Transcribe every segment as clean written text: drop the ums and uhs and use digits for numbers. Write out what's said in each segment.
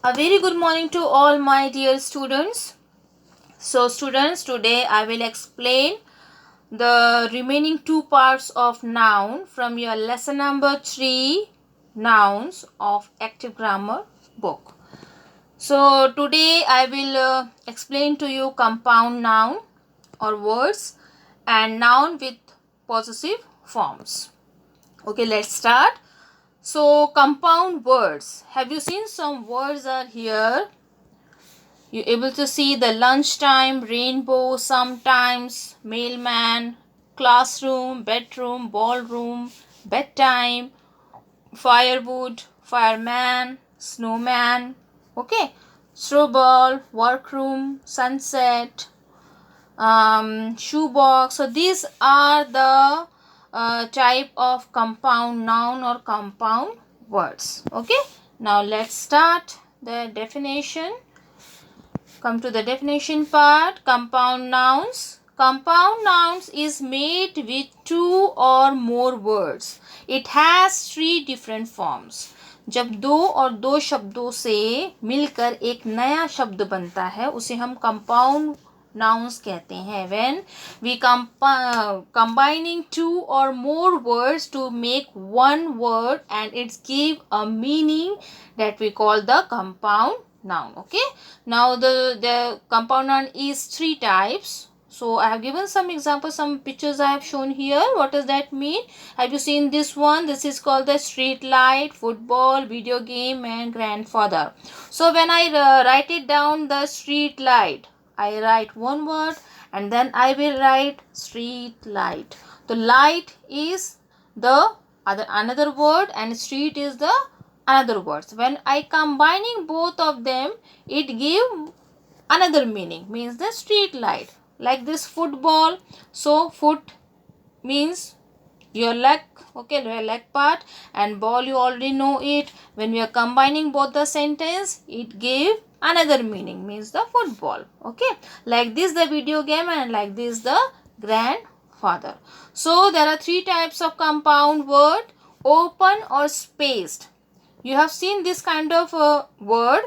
A very good morning to all my dear students. So students, today I will explain the remaining two parts of noun from your lesson number 3 nouns of active grammar book. So today I will explain to you compound noun or words and noun with possessive forms. Okay, let's start. So compound words. Have you seen some words are here? You able to see the lunchtime, rainbow, sometimes, mailman, classroom, bedroom, ballroom, bedtime, firewood, fireman, snowman, okay, snowball, workroom, sunset, shoebox. So these are the type of compound noun or compound words. Okay, now let's start the definition. Come to the definition part. Compound nouns. Compound nouns is made with two or more words. It has three different forms. जब दो और दो शब्दों से मिलकर एक नया शब्द बनता है उसे हम कंपाउंड nouns कहते हैं. When we combining two or more words to make one word and it's give a meaning that we call the compound noun. Okay, now the compound noun is three types. So I have given some examples, some pictures I have shown here. What does that mean? Have you seen this one? This is called the street light, football, video game, and grandfather. So when I write it down, the street light, I write one word and then I will write street light. The light is the another word and street is the another words. When I combining both of them, it give another meaning, means the street light. Like this football, so foot means your leg, okay, your leg part, and ball you already know it. When we are combining both the sentence, it give another meaning, means the football. Okay, like this the video game and like this the grandfather. So there are three types of compound word: open or spaced. You have seen this kind of word,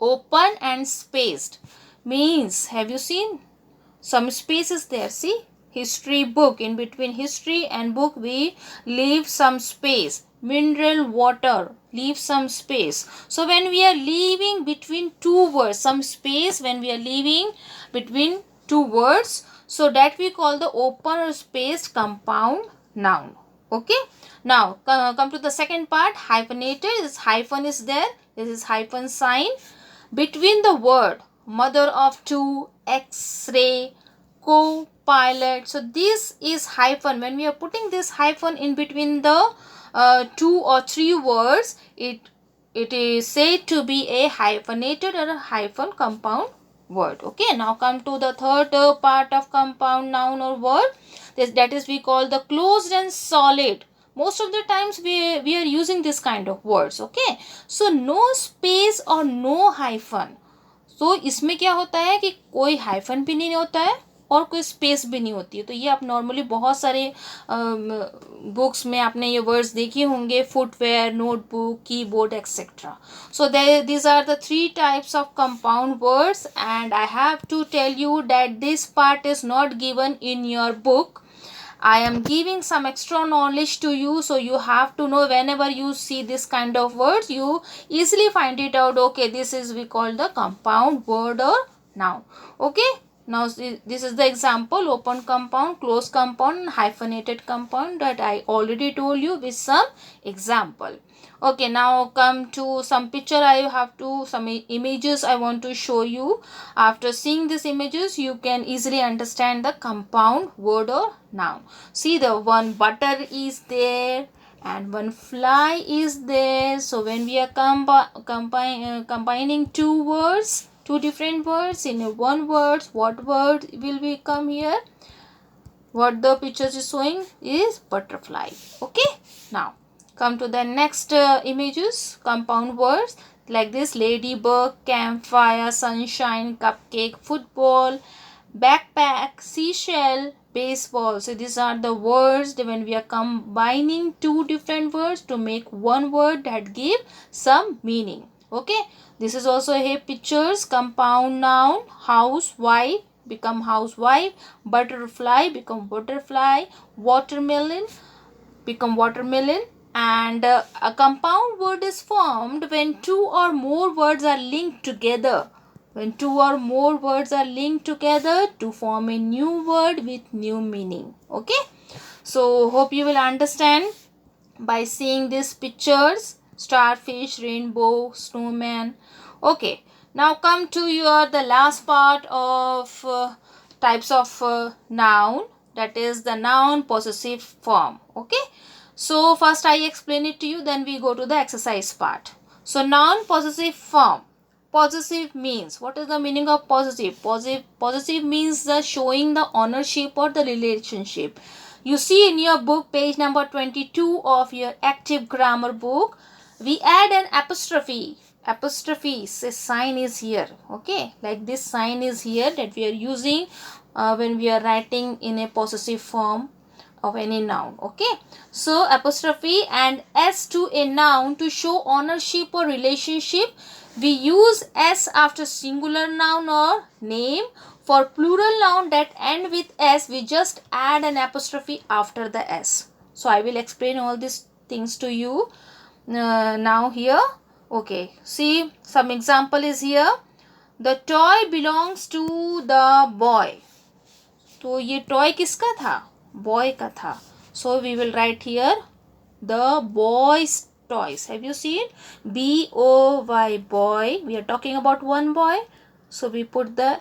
open and spaced, means have you seen some spaces there? See, history book, in between history and book we leave some space. Mineral water, leave some space. So when we are leaving between two words some space, when we are leaving between two words, so that we call the open or spaced compound noun. Okay, now come to the second part, hyphenated. This hyphen is there, this is hyphen sign between the word mother of two, x-ray, co-pilot. So this is hyphen. When we are putting this hyphen in between the two or three words, it is said to be a hyphenated or a hyphen compound word. Okay, now come to the third part of compound noun or word. That is we call the closed and solid. Most of the times we are using this kind of words. Okay, so no space or no hyphen. तो इसमें क्या होता है कि कोई hyphen भी नहीं होता है और कोई स्पेस भी नहीं होती है. तो ये आप नॉर्मली बहुत सारे बुक्स में आपने ये वर्ड्स देखे होंगे, footwear, notebook, keyboard etcetera. So these are the three types of compound words and I have to tell you that this part is not given in your book. I am giving some extra knowledge to you, so you have to know whenever you see this kind of words, you easily find it out. Okay, this is we call the compound word or noun. Okay, now this is the example: open compound, closed compound, hyphenated compound that I already told you with some example. Okay, now come to some picture. I have to some images I want to show you. After seeing these images, you can easily understand the compound word or noun. See, the one butter is there and one fly is there. So when we are combining two words, two different words in one word, what word will we come here? What the picture is showing is butterfly. Okay, now come to the next images, compound words like this: ladybug, campfire, sunshine, cupcake, football, backpack, seashell, baseball. So these are the words when we are combining two different words to make one word that give some meaning. Okay, this is also here pictures. Compound noun, housewife become housewife, butterfly become butterfly, watermelon become watermelon. And a compound word is formed when two or more words are linked together. When two or more words are linked together to form a new word with new meaning. Okay, so hope you will understand by seeing these pictures: starfish, rainbow, snowman. Okay, now come to your the last part of types of noun, that is the noun possessive form. Okay, so first I explain it to you, then we go to the exercise part. So noun possessive form. Possessive means, what is the meaning of possessive? Possessive means the showing the ownership or the relationship. You see in your book, page number 22 of your active grammar book, we add an apostrophe. Apostrophe sign is here. Okay, like this sign is here that we are using when we are writing in a possessive form of any noun. Okay, so apostrophe and s to a noun to show ownership or relationship. We use s after singular noun or name. For plural noun that end with s, we just add an apostrophe after the s. So I will explain all these things to you now here. Okay, see some example is here. The toy belongs to the boy. तो ये toy किसका था? Boy का था. So we will write here the boy's toys. Have you seen? B-O-Y, boy. We are talking about one boy. So we put the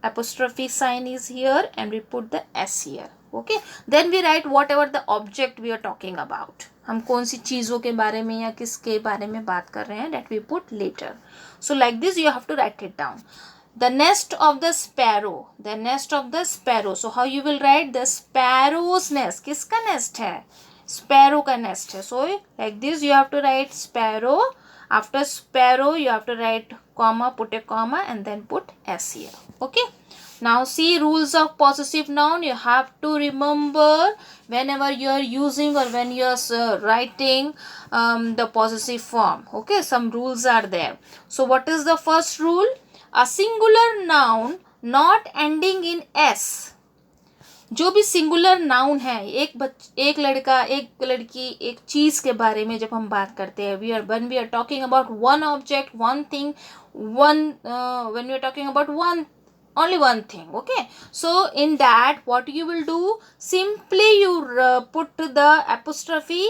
apostrophe sign is here and we put the S here. Okay. Then we write whatever the object we are talking about. हम कौन सी चीज़ों के बारे में या किसके बारे में बात कर रहे हैं, that we put later. So like this you have to write it down. The nest of the sparrow. The nest of the sparrow. So how you will write the sparrow's nest? किसका nest है? Sparrow का nest है. So like this you have to write sparrow. After sparrow you have to write comma, put a comma and then put s here. Okay. Now see rules of possessive noun. You have to remember whenever you are using or when you are writing the possessive form. Okay, some rules are there. So what is the first rule? A singular noun not ending in s. जो भी singular noun है, एक लड़का, एक लड़की, एक चीज़ के बारे में जब हम बात करते हैं, when we are talking about one object, one thing, when we are talking about only one thing. Okay, so in that what you will do, simply you put the apostrophe,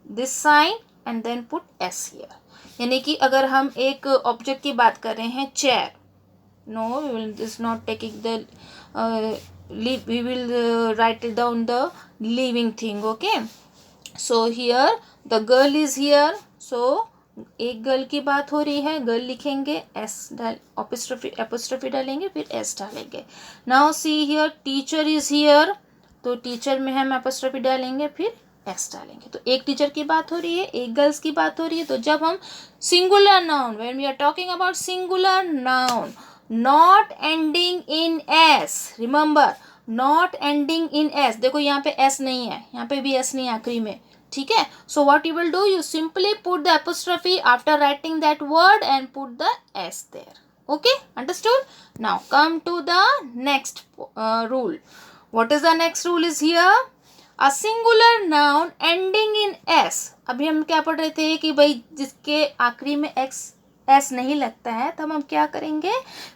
this sign and then put s here. यानी कि अगर हम एक object की बात कर रहे हैं, chair, no, we will just not taking the we will write it down the living thing. Okay, so here the girl is here. So एक गर्ल की बात हो रही है, गर्ल लिखेंगे, एस डाल एपोस्ट्रोफी डालेंगे, फिर एस डालेंगे. Now see here teacher is here. तो टीचर में हम एपोस्ट्रोफी डालेंगे, फिर एस डालेंगे. तो एक टीचर की बात हो रही है, एक गर्ल्स की बात हो रही है. तो जब हम singular noun, when we are talking about singular noun not ending in S, remember not ending in S. देखो यहाँ पे एस नहीं है, यहाँ पे भी एस नहीं है आखिरी में. ठीक है. So what you will do, you simply put the apostrophe after writing that word and put the S there. Okay, understood. Now come to the next rule. What is the next rule is here. A singular noun ending in S. अभी हम क्या पढ़ रहे थे कि भाई जिसके आखिरी में एस नहीं लगता है, तब हम क्या करेंगे,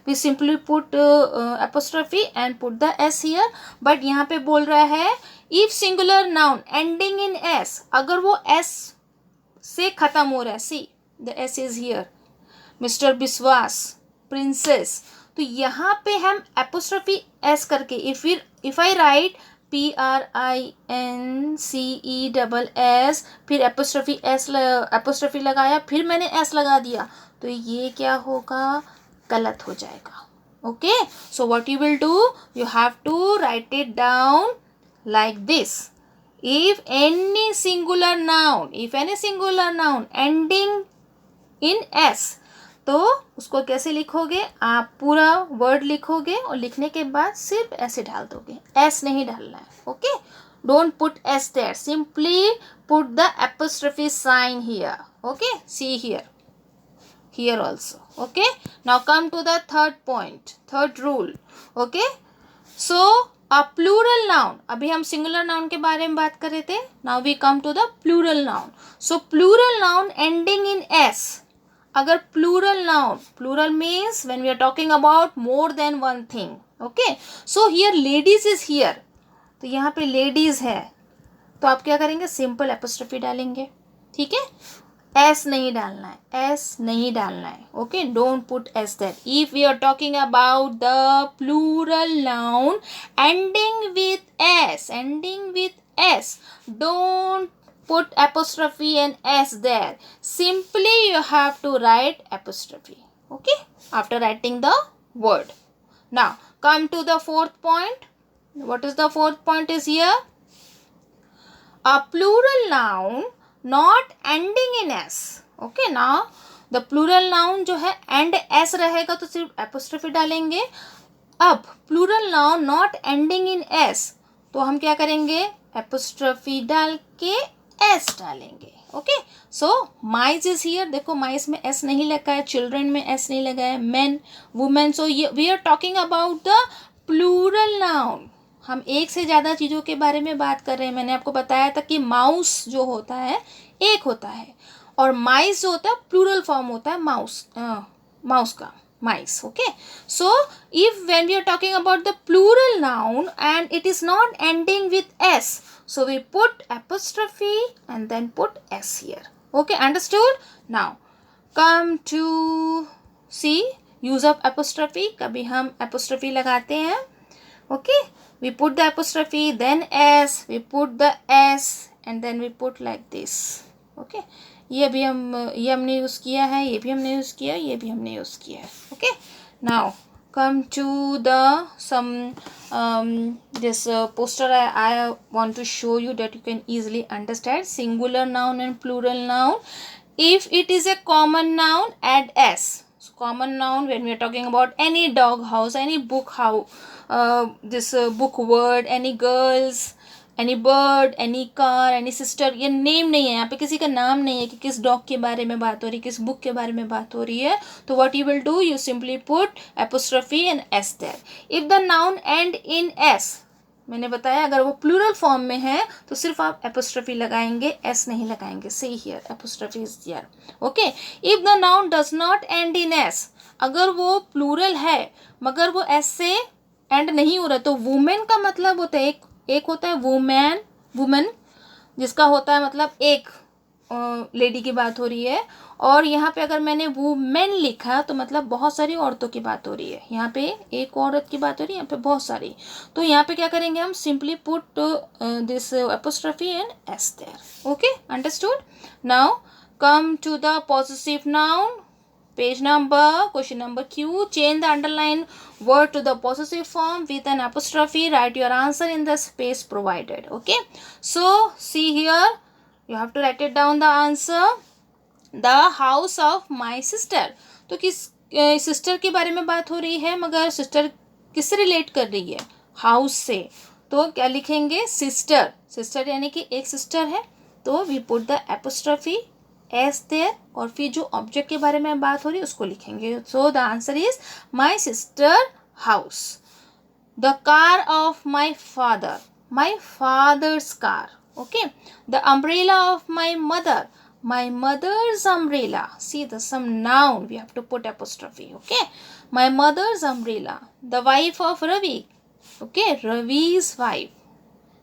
we simply put apostrophe and put the S here. But यहाँ पे बोल रहा है if singular noun ending in S, अगर वो एस से खत्म हो रहा है, see the S is here, mister Vishwas, princess. तो यहाँ पे हम एपोस्ट्रोफी एस करके, इफ आई राइट PRINCE फिर एपोस्ट्रोफी लगाया, फिर मैंने एस लगा दिया, तो ये क्या होगा, गलत हो जाएगा. Okay, so what you will do, you have to write it down like this. If any singular noun ending in s, तो उसको कैसे लिखोगे, आप पूरा वर्ड लिखोगे और लिखने के बाद सिर्फ ऐसे डाल दोगे, एस नहीं डालना है. Okay, don't put S there, simply put the apostrophe sign here. Okay, see here. here also. Okay, now come to the third point, third rule. Okay, so a plural noun, अभी हम singular noun के बारे में बात कर रहे थे. Now we come to the plural noun. So plural noun ending in s. अगर plural noun, plural means when we are talking about more than one thing. Okay, so here ladies is here. तो यहाँ पे ladies है, तो आप क्या करेंगे, simple apostrophe डालेंगे. ठीक है, एस नहीं डालना है, एस नहीं डालना है. Okay, don't put S there. If we are talking about the plural noun ending with S, don't put apostrophe and s there. Simply you have to write apostrophe. Okay, after writing the word. Now come to the fourth point. What is the fourth point is here? A plural noun not ending in s. Okay, now the plural noun जो है end s रहेगा तो सिर्फ apostrophe डालेंगे. अब plural noun not ending in s, तो हम क्या करेंगे, apostrophe डाल के s डालेंगे. Okay, so mice is here. देखो माइस में s नहीं लगा है, चिल्ड्रन में s नहीं लगा है, men, women. So we are talking about the plural noun. हम एक से ज़्यादा चीज़ों के बारे में बात कर रहे हैं. मैंने आपको बताया था कि माउस जो होता है एक होता है, और माइस जो होता है प्लूरल फॉर्म होता है माउस का, mice. Okay, so if when we are talking about the plural noun and it is not ending with s, so we put apostrophe and then put s here. Okay, understood? Now come to see use of apostrophe. कभी हम apostrophe लगाते हैं. Okay, we put the apostrophe, then s, we put the s and then we put like this. Okay, ये हमने use किया है, ये भी हमने यूज़ किया, ये भी हमने यूज़ किया है. Okay, now come to the some this poster. I want to show you that you can easily understand singular noun and plural noun. If it is a common noun, add s. So common noun, when we are talking about any dog house, any book house, this book word, any girls, any bird, any car, any sister. ये name नहीं है, यहाँ पे किसी का नाम नहीं है कि किस डॉग के बारे में बात हो रही है, किस बुक के बारे में बात हो रही है. तो what you will do, you simply put apostrophe and S there. If the noun end in S, मैंने बताया अगर वो प्लूरल फॉर्म में है तो सिर्फ आप एपोस्ट्रोफी लगाएंगे, एस नहीं लगाएंगे. See here apostrophe is there. Okay, if the noun does not end in S, अगर वो प्लूरल है मगर वो एस से एंड नहीं हो रहा, तो वुमेन का मतलब होता है एक होता है वुमन जिसका होता है मतलब एक लेडी की बात हो रही है, और यहाँ पे अगर मैंने वुमेन लिखा तो मतलब बहुत सारी औरतों की बात हो रही है. यहाँ पे एक औरत की बात हो रही है, यहाँ पे बहुत सारी. तो यहाँ पे क्या करेंगे हम, simply put this apostrophe and S there. Okay, understood? Now come to the possessive noun. Page number, question number Q. Change the underlined word to the possessive form with an apostrophe. Write your answer in the space provided. Okay. So see here, you have to write it down the answer. The house of my sister. तो किस sister के बारे में बात हो रही है, मगर सिस्टर किससे रिलेट कर रही है, हाउस से. तो क्या लिखेंगे, सिस्टर. सिस्टर यानी कि एक सिस्टर है, तो we put the apostrophe S there, और फिर जो ऑब्जेक्ट के बारे में बात हो रही है उसको लिखेंगे. So the answer is my sister house. The car of my father, my father's car. Okay, the umbrella of my mother, my mother's umbrella. See the some noun we have to put apostrophe. Okay, my mother's umbrella. The wife of Ravi. Okay, Ravi's wife.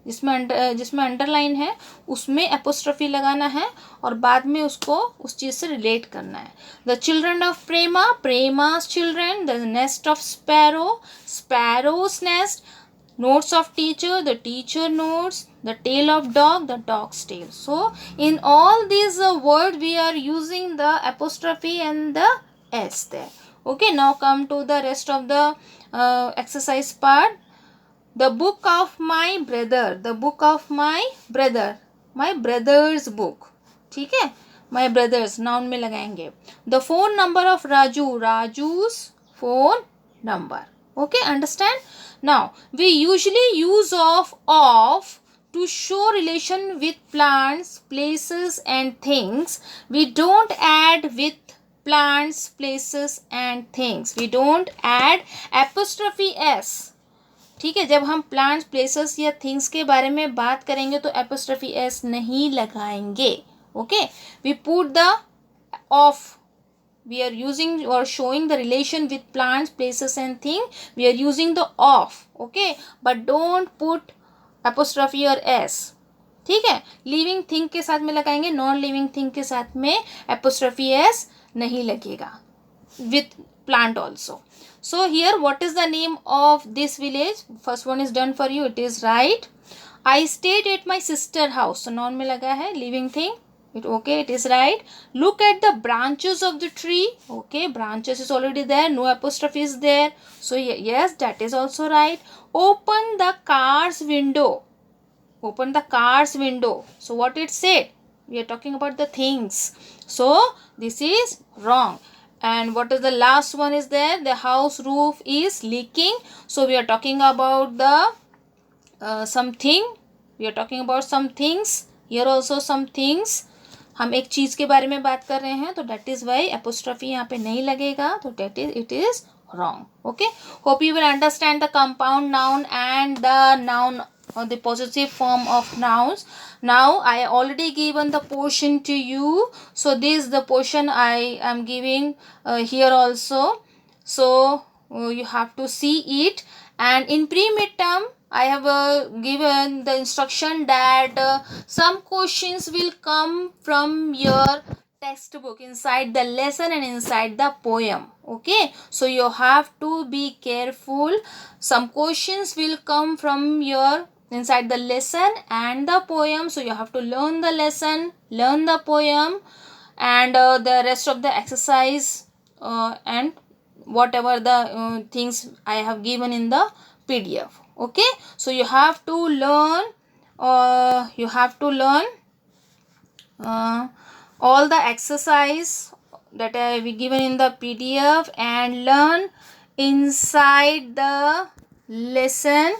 जिसमें underline है उसमें apostrophe लगाना है और बाद में उसको उस चीज़ से रिलेट करना है. The children of Prema, Prema's children. The nest of sparrow, sparrow's nest. Notes of teacher, the teacher notes. The tale of dog, the dog's tail. So in all these words we are using the apostrophe and the s there. Okay, now come to the rest of the exercise part. The book of my brother, the book of my brother, my brother's book. ठीक है, my brothers noun में लगाएंगे. The phone number of Raju, Raju's phone number. Okay, understand? Now we usually use of to show relation with plants, places and things. We don't add with plants, places and things. We don't add apostrophe s. ठीक है, जब हम plants, places या things के बारे में बात करेंगे तो एपोस्ट्रोफी एस नहीं लगाएंगे. Okay, we put the of. We are using or showing the relation with plants, places and things. We are using the of. Okay, but don't put apostrophe or s. ठीक है, living thing के साथ में लगाएंगे, non living thing के साथ में apostrophe S नहीं लगेगा. With plant also. So here what is the name of this village? First one is done for you. It is right. I stayed at my sister house. So noun में लगा है living thing. It is right. Look at the branches of the tree. Okay, branches is already there. No apostrophe is there. So yes, that is also right. Open the car's window. Open the car's window. So what it said? We are talking about the things. So this is wrong. And what is the last one is there? The house roof is leaking. So we are talking about the something. We are talking about some things. Here also some things. हम एक चीज़ के बारे में बात कर रहे हैं, तो that is why apostrophe यहाँ पे नहीं लगेगा, तो it is wrong. Okay, hope you will understand the compound noun and the noun or the possessive form of nouns. Now I already given the portion to you, so this is the portion I am giving here also. So you have to see it, and in pre-midterm I have given the instruction that some questions will come from your textbook inside the lesson and inside the poem. Okay, so you have to be careful. Some questions will come from your inside the lesson and the poem, so you have to learn the lesson, learn the poem, and the rest of the exercise and whatever the things I have given in the PDF. Okay, so you have to learn all the exercise that I have given in the PDF and learn inside the lesson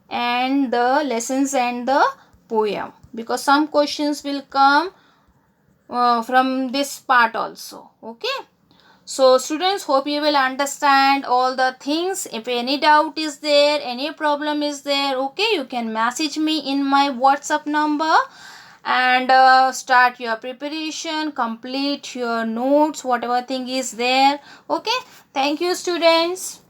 and the lessons and the poem, because some questions will come from this part also. Okay, so students, hope you will understand all the things. If any doubt is there, any problem is there, okay, you can message me in my WhatsApp number and start your preparation, complete your notes, whatever thing is there. Okay, thank you students.